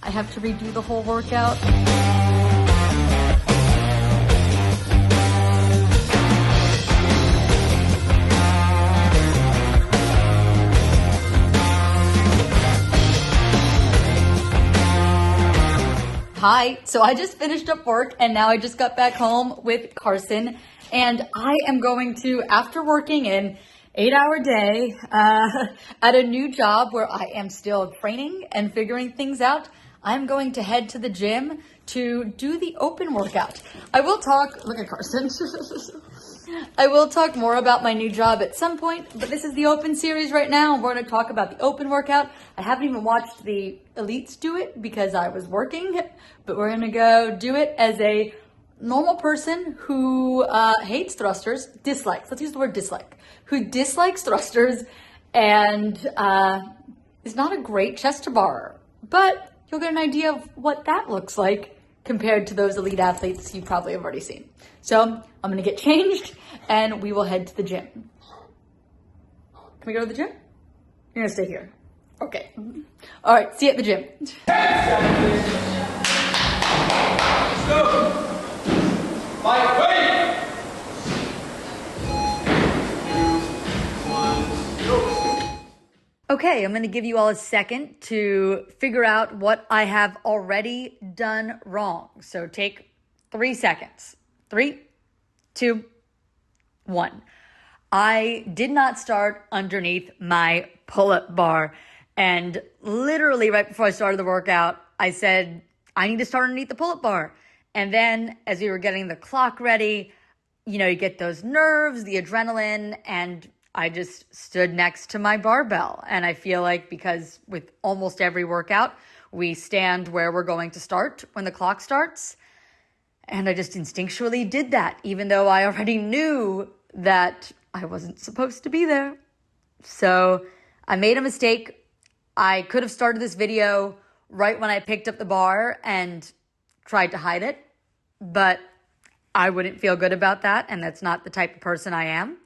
I have to redo the whole workout. Hi, so I just finished up work and now I just got back home with Carson, and I am going to, after working an 8-hour day at a new job where I am still training and figuring things out, I'm going to head to the gym to do the open workout. I will talk, look at Carson. I will talk more about my new job at some point, but this is the open series right now, and we're going to talk about the open workout. I haven't even watched the elites do it because I was working, but we're going to go do it as a normal person who hates thrusters, dislikes, let's use the word dislike, who dislikes thrusters and is not a great chest to bar, but you'll get an idea of what that looks like compared to those elite athletes you probably have already seen. So I'm going to get changed and we will head to the gym. Can we go to the gym? You're going to stay here. Okay. All right. See you at the gym. Let's go. Fight, ready. 2, 1, go. Okay, I'm going to give you all a second to figure out what I have already done wrong. So take 3 seconds. 3, 2, 1. I did not start underneath my pull-up bar. And literally right before I started the workout, I said, I need to start underneath the pull-up bar. And then as we were getting the clock ready, you know, you get those nerves, the adrenaline, and I just stood next to my barbell. And I feel like because with almost every workout, we stand where we're going to start when the clock starts. And I just instinctually did that, even though I already knew that I wasn't supposed to be there. So I made a mistake. I could have started this video right when I picked up the bar and tried to hide it, but I wouldn't feel good about that, and that's not the type of person I am.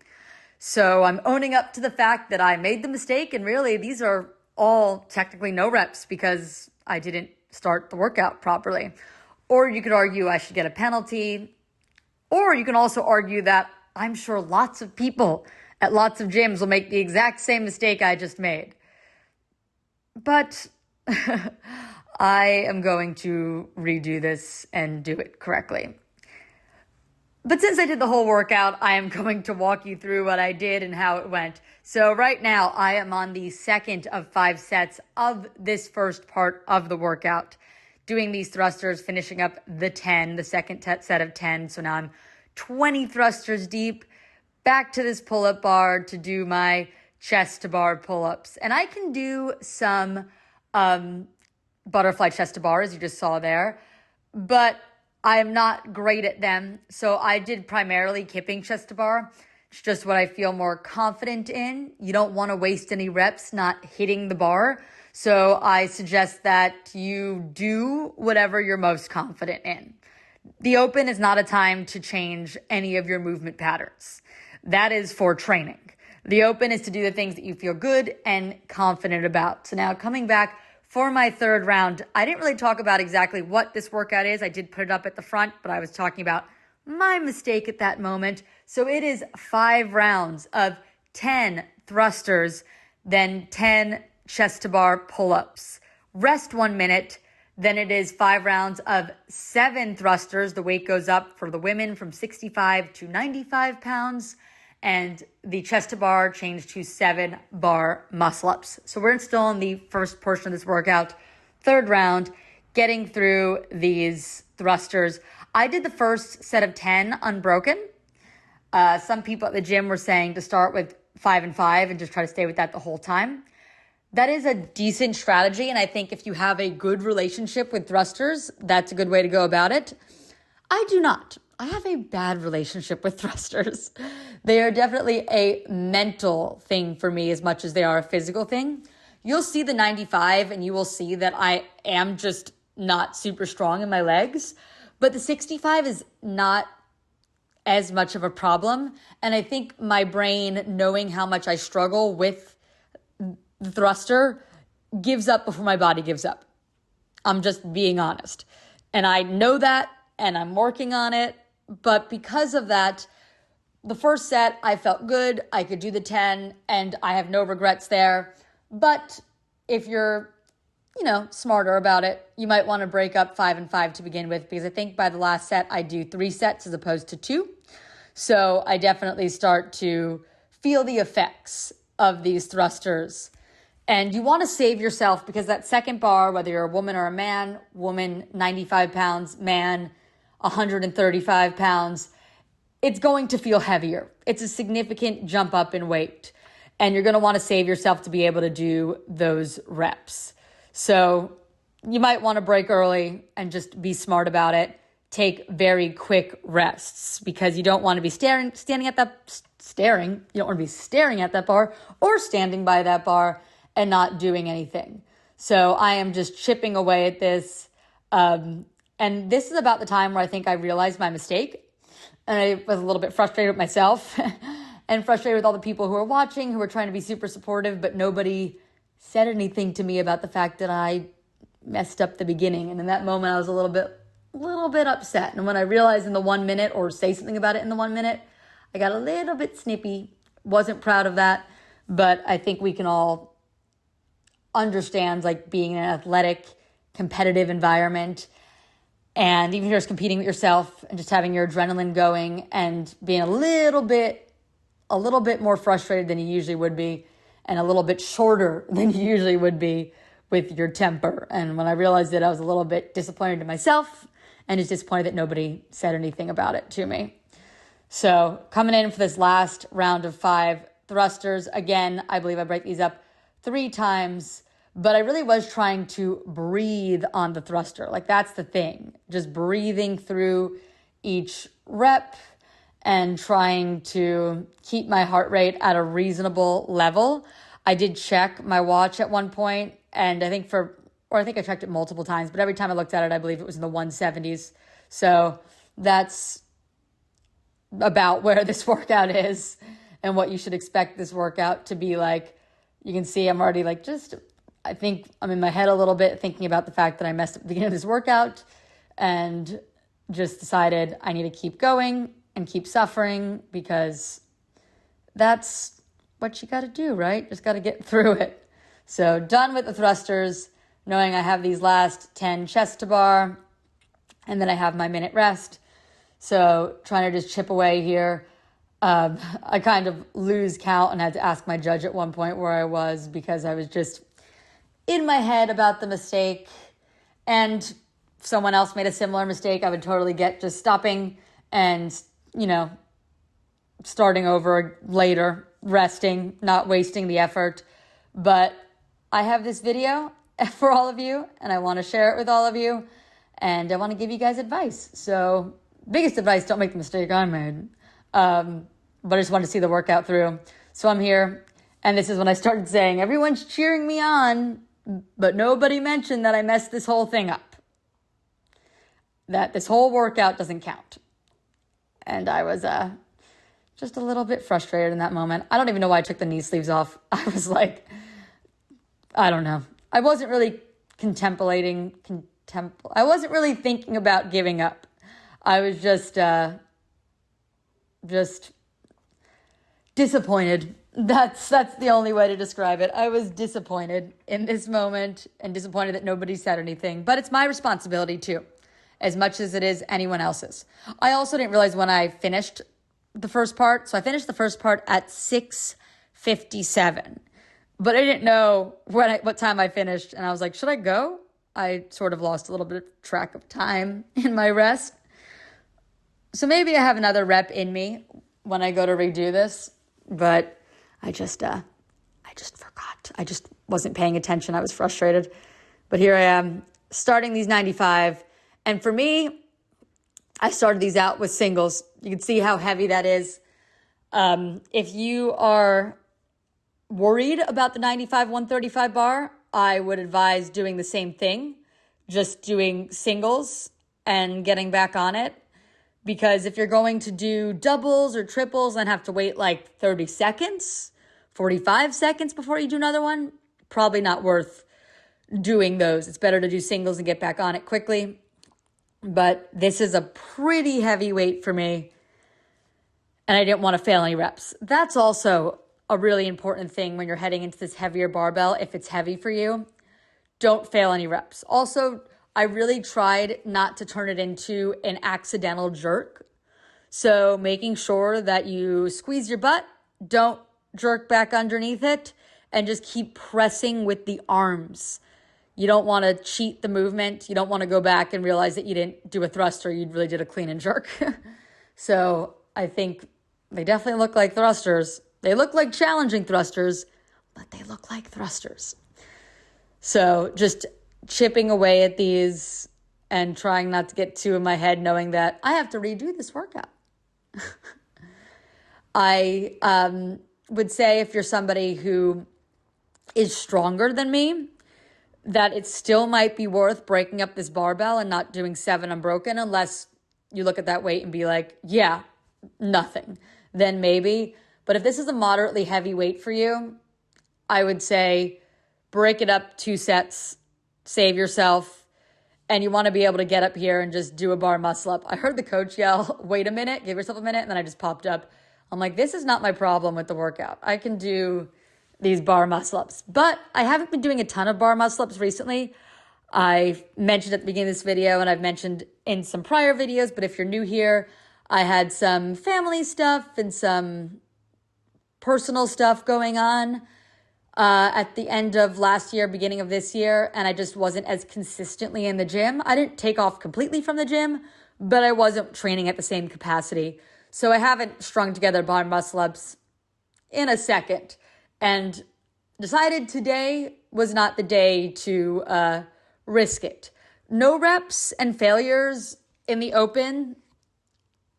So I'm owning up to the fact that I made the mistake, and really these are all technically no reps because I didn't start the workout properly. Or you could argue I should get a penalty. Or you can also argue that I'm sure lots of people at lots of gyms will make the exact same mistake I just made. But I am going to redo this and do it correctly. But since I did the whole workout, I am going to walk you through what I did and how it went. So right now, I am on the second of 5 sets of this first part of the workout, doing these thrusters, finishing up the second set of 10. So now I'm 20 thrusters deep, back to this pull-up bar to do my chest to bar pull-ups. And I can do some butterfly chest to bar, as you just saw there, but I am not great at them. So I did primarily kipping chest to bar. It's just what I feel more confident in. You don't want to waste any reps not hitting the bar. So I suggest that you do whatever you're most confident in. The open is not a time to change any of your movement patterns. That is for training. The open is to do the things that you feel good and confident about. So now coming back for my third round, I didn't really talk about exactly what this workout is. I did put it up at the front, but I was talking about my mistake at that moment. So it is 5 rounds of 10 thrusters, then 10 chest to bar pull-ups. Rest 1 minute. Then it is 5 rounds of 7 thrusters. The weight goes up for the women from 65 to 95 pounds. And the chest to bar changed to 7 bar muscle ups. So we're still in the first portion of this workout. Third round, getting through these thrusters. I did the first set of 10 unbroken. Some people at the gym were saying to start with 5 and 5 and just try to stay with that the whole time. That is a decent strategy. And I think if you have a good relationship with thrusters, that's a good way to go about it. I do not. I have a bad relationship with thrusters. They are definitely a mental thing for me as much as they are a physical thing. You'll see the 95 and you will see that I am just not super strong in my legs. But the 65 is not as much of a problem. And I think my brain, knowing how much I struggle with the thruster, gives up before my body gives up. I'm just being honest. And I know that, and I'm working on it. But because of that, the first set, I felt good. I could do the 10, and I have no regrets there. But if you're, smarter about it, you might want to break up 5 and 5 to begin with, because I think by the last set, I do 3 sets as opposed to 2. So I definitely start to feel the effects of these thrusters. And you want to save yourself, because that second bar, whether you're a woman or a man, woman 95 pounds, man 135 pounds, it's going to feel heavier. It's a significant jump up in weight. And you're going to want to save yourself to be able to do those reps. So you might want to break early and just be smart about it. Take very quick rests, because you don't want to be staring at that bar or standing by that bar and not doing anything. So I am just chipping away at this. And this is about the time where I think I realized my mistake. And I was a little bit frustrated with myself and frustrated with all the people who were watching, who were trying to be super supportive, but nobody said anything to me about the fact that I messed up the beginning. And in that moment, I was a little bit upset. And when I realized in the 1 minute, or say something about it in the 1 minute, I got a little bit snippy. Wasn't proud of that. But I think we can all understand, like, being in an athletic, competitive environment, and even if you're just competing with yourself and just having your adrenaline going and being a little bit more frustrated than you usually would be, and a little bit shorter than you usually would be with your temper. And when I realized it, I was a little bit disappointed in myself, and just disappointed that nobody said anything about it to me. So coming in for this last round of 5 thrusters, again, I believe I break these up 3 times, but I really was trying to breathe on the thruster. Like, that's the thing, just breathing through each rep and trying to keep my heart rate at a reasonable level. I did check my watch at one point, and I think I checked it multiple times, but every time I looked at it, I believe it was in the 170s. So that's about where this workout is and what you should expect this workout to be like. You can see I'm already I think I'm in my head a little bit, thinking about the fact that I messed up at the beginning of this workout, and just decided I need to keep going and keep suffering, because that's what you got to do, right? Just got to get through it. So done with the thrusters, knowing I have these last 10 chest to bar, and then I have my minute rest. So trying to just chip away here. I kind of lose count and had to ask my judge at one point where I was, because I was just in my head about the mistake. And if someone else made a similar mistake, I would totally get just stopping and, starting over later, resting, not wasting the effort. But I have this video for all of you, and I want to share it with all of you, and I want to give you guys advice. So biggest advice, don't make the mistake I made. But I just wanted to see the workout through. So I'm here, and this is when I started saying, everyone's cheering me on, but nobody mentioned that I messed this whole thing up. That this whole workout doesn't count. And I was just a little bit frustrated in that moment. I don't even know why I took the knee sleeves off. I was like, I don't know. I wasn't really I wasn't really thinking about giving up. I was just disappointed. That's the only way to describe it. I was disappointed in this moment, and disappointed that nobody said anything. But it's my responsibility too, as much as it is anyone else's. I also didn't realize when I finished the first part. So I finished the first part at 6:57. But I didn't know what time I finished. And I was like, should I go? I sort of lost a little bit of track of time in my rest. So maybe I have another rep in me when I go to redo this. But I just forgot. I just wasn't paying attention. I was frustrated. But here I am, starting these 95. And for me, I started these out with singles. You can see how heavy that is. If you are worried about the 95-135 bar, I would advise doing the same thing, just doing singles and getting back on it. Because if you're going to do doubles or triples and have to wait like 30 seconds, 45 seconds before you do another one, probably not worth doing those. It's better to do singles and get back on it quickly. But this is a pretty heavy weight for me, and I didn't want to fail any reps. That's also a really important thing when you're heading into this heavier barbell. If it's heavy for you, don't fail any reps. Also, I really tried not to turn it into an accidental jerk. So making sure that you squeeze your butt, don't jerk back underneath it, and just keep pressing with the arms. You don't want to cheat the movement. You don't want to go back and realize that you didn't do a thruster. You really did a clean and jerk. So I think they definitely look like thrusters. They look like challenging thrusters, but they look like thrusters. So just chipping away at these and trying not to get too in my head, knowing that I have to redo this workout. I would say if you're somebody who is stronger than me, that it still might be worth breaking up this barbell and not doing 7 unbroken unless you look at that weight and be like, yeah, nothing. Then maybe. But if this is a moderately heavy weight for you, I would say break it up 2 sets, save yourself, and you want to be able to get up here and just do a bar muscle up. I heard the coach yell, wait a minute, give yourself a minute, and then I just popped up. I'm like, this is not my problem with the workout. I can do these bar muscle ups, but I haven't been doing a ton of bar muscle ups recently. I mentioned at the beginning of this video, and I've mentioned in some prior videos, but if you're new here, I had some family stuff and some personal stuff going on at the end of last year, beginning of this year, and I just wasn't as consistently in the gym. I didn't take off completely from the gym, but I wasn't training at the same capacity. So I haven't strung together bar muscle ups in a second, and decided today was not the day to risk it. No reps and failures in the open,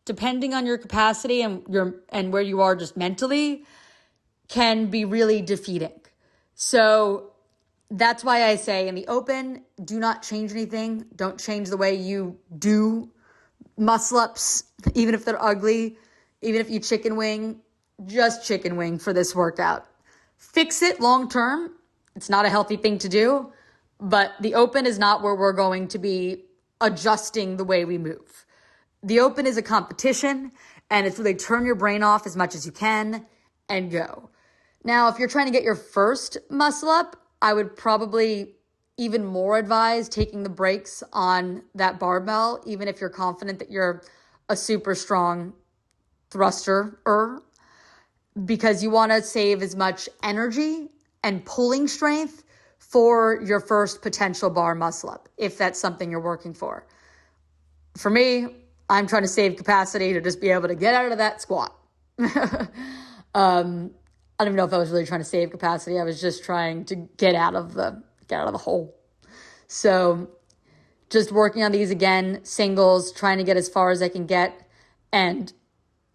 depending on your capacity and where you are just mentally, can be really defeating. So that's why I say in the open, do not change anything. Don't change the way you do muscle ups, even if they're ugly, even if you chicken wing, just chicken wing for this workout. Fix it long term. It's not a healthy thing to do, but the open is not where we're going to be adjusting the way we move. The open is a competition, and it's really turn your brain off as much as you can and go. Now, if you're trying to get your first muscle up, I would probably even more advise taking the brakes on that barbell, even if you're confident that you're a super strong thruster, because you want to save as much energy and pulling strength for your first potential bar muscle up, if that's something you're working for. For me, I'm trying to save capacity to just be able to get out of that squat. I don't even know if I was really trying to save capacity. I was just trying to get out of the hole. So just working on these again, singles, trying to get as far as I can get, and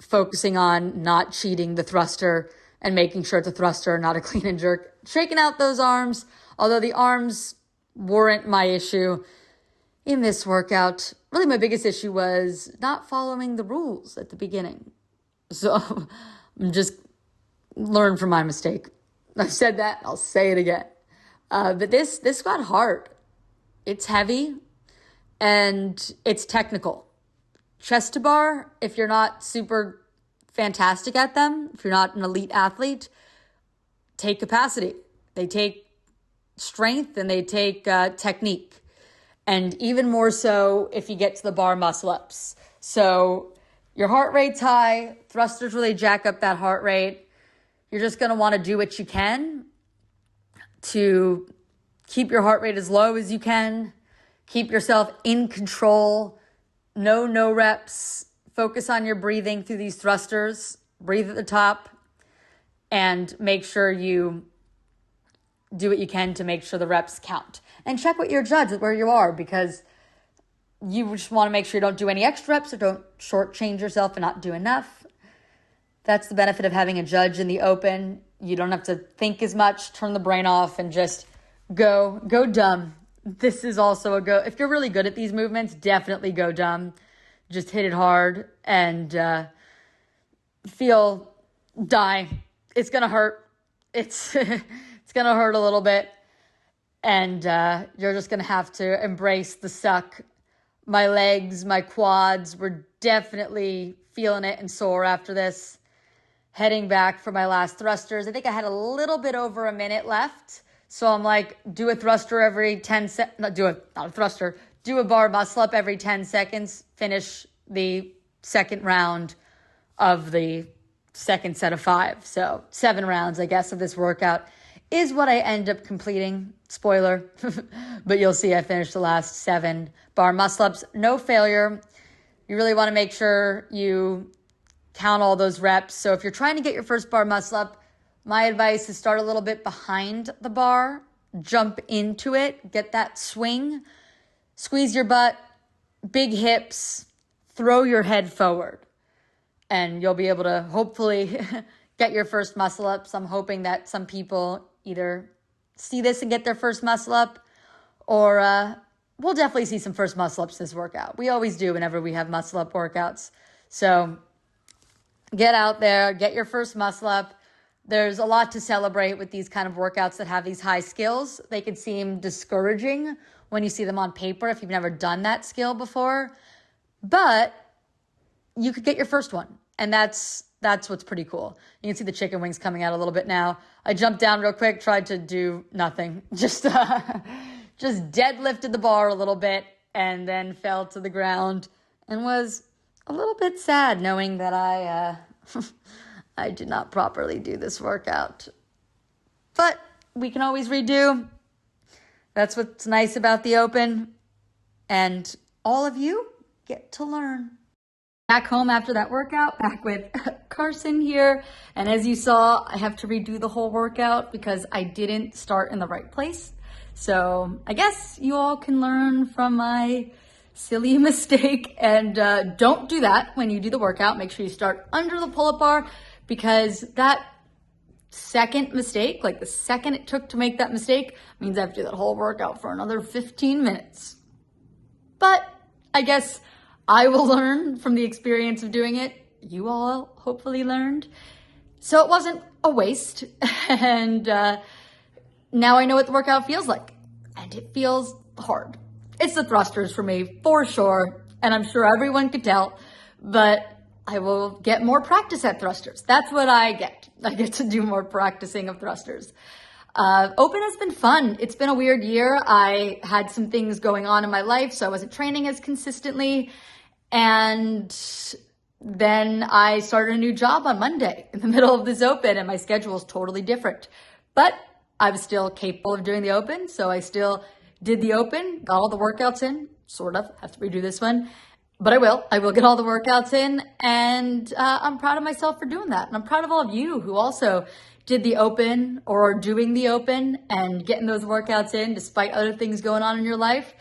focusing on not cheating the thruster and making sure it's a thruster, not a clean and jerk. Shaking out those arms, although the arms weren't my issue in this workout. Really, my biggest issue was not following the rules at the beginning. So I'm just learn from my mistake. I've said that, I'll say it again. But this got hard. It's heavy and it's technical. Chest to bar, if you're not super fantastic at them, if you're not an elite athlete, take capacity. They take strength and they take technique. And even more so if you get to the bar muscle ups. So your heart rate's high, thrusters really jack up that heart rate. You're just going to want to do what you can to keep your heart rate as low as you can, keep yourself in control, no reps, focus on your breathing through these thrusters, breathe at the top, and make sure you do what you can to make sure the reps count. And check with your judge where you are, because you just want to make sure you don't do any extra reps or don't shortchange yourself and not do enough. That's the benefit of having a judge in the open. You don't have to think as much, turn the brain off, and just go dumb. This is also a go. If you're really good at these movements, definitely go dumb. Just hit it hard and die. It's going to hurt. It's going to hurt a little bit. And you're just going to have to embrace the suck. My legs, my quads were definitely feeling it and sore after this. Heading back for my last thrusters. I think I had a little bit over a minute left. So I'm like, do a thruster every 10 seconds. Do a bar muscle up every 10 seconds. Finish the second round of the second set of 5. So 7 rounds, I guess, of this workout is what I end up completing. Spoiler. But you'll see I finished the last 7 bar muscle ups. No failure. You really want to make sure you count all those reps. So if you're trying to get your first bar muscle up, my advice is start a little bit behind the bar, jump into it, get that swing, squeeze your butt, big hips, throw your head forward, and you'll be able to hopefully get your first muscle ups. I'm hoping that some people either see this and get their first muscle up, or we'll definitely see some first muscle ups this workout. We always do whenever we have muscle up workouts. So get out there, get your first muscle up. There's a lot to celebrate with these kind of workouts that have these high skills. They can seem discouraging when you see them on paper if you've never done that skill before, but you could get your first one. And that's what's pretty cool. You can see the chicken wings coming out a little bit now. I jumped down real quick, tried to do nothing. Just deadlifted the bar a little bit and then fell to the ground and was a little bit sad knowing that I did not properly do this workout. But we can always redo. That's what's nice about the Open. And all of you get to learn. Back home after that workout, back with Carson here. And as you saw, I have to redo the whole workout because I didn't start in the right place. So I guess you all can learn from my silly mistake, and don't do that when you do the workout. Make sure you start under the pull-up bar, because that second mistake, like the second it took to make that mistake, means I have to do that whole workout for another 15 minutes. But I guess I will learn from the experience of doing it. You all hopefully learned. So it wasn't a waste. And now I know what the workout feels like. And it feels hard. It's the thrusters for me, for sure. And I'm sure everyone could tell. But I will get more practice at thrusters. That's what I get. I get to do more practicing of thrusters. Open has been fun. It's been a weird year. I had some things going on in my life, so I wasn't training as consistently. And then I started a new job on Monday in the middle of this Open, and my schedule is totally different. But I was still capable of doing the Open, so I still did the Open, got all the workouts in, sort of, have to redo this one. But I will get all the workouts in, and I'm proud of myself for doing that. And I'm proud of all of you who also did the Open or are doing the Open and getting those workouts in despite other things going on in your life.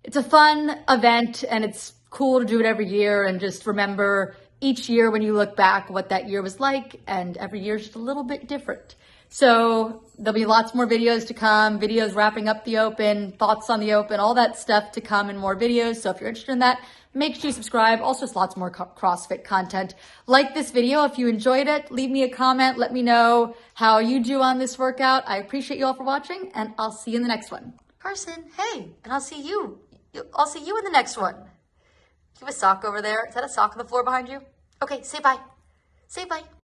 It's a fun event, and it's cool to do it every year and just remember each year when you look back what that year was like, and every year is just a little bit different. So there'll be lots more videos to come, videos wrapping up the Open, thoughts on the Open, all that stuff to come in more videos. So if you're interested in that, make sure you subscribe. Also, just lots more CrossFit content. Like this video if you enjoyed it. Leave me a comment. Let me know how you do on this workout. I appreciate you all for watching, and I'll see you in the next one. Carson, hey, and I'll see you. I'll see you in the next one. You have a sock over there. Is that a sock on the floor behind you? Okay, say bye. Say bye.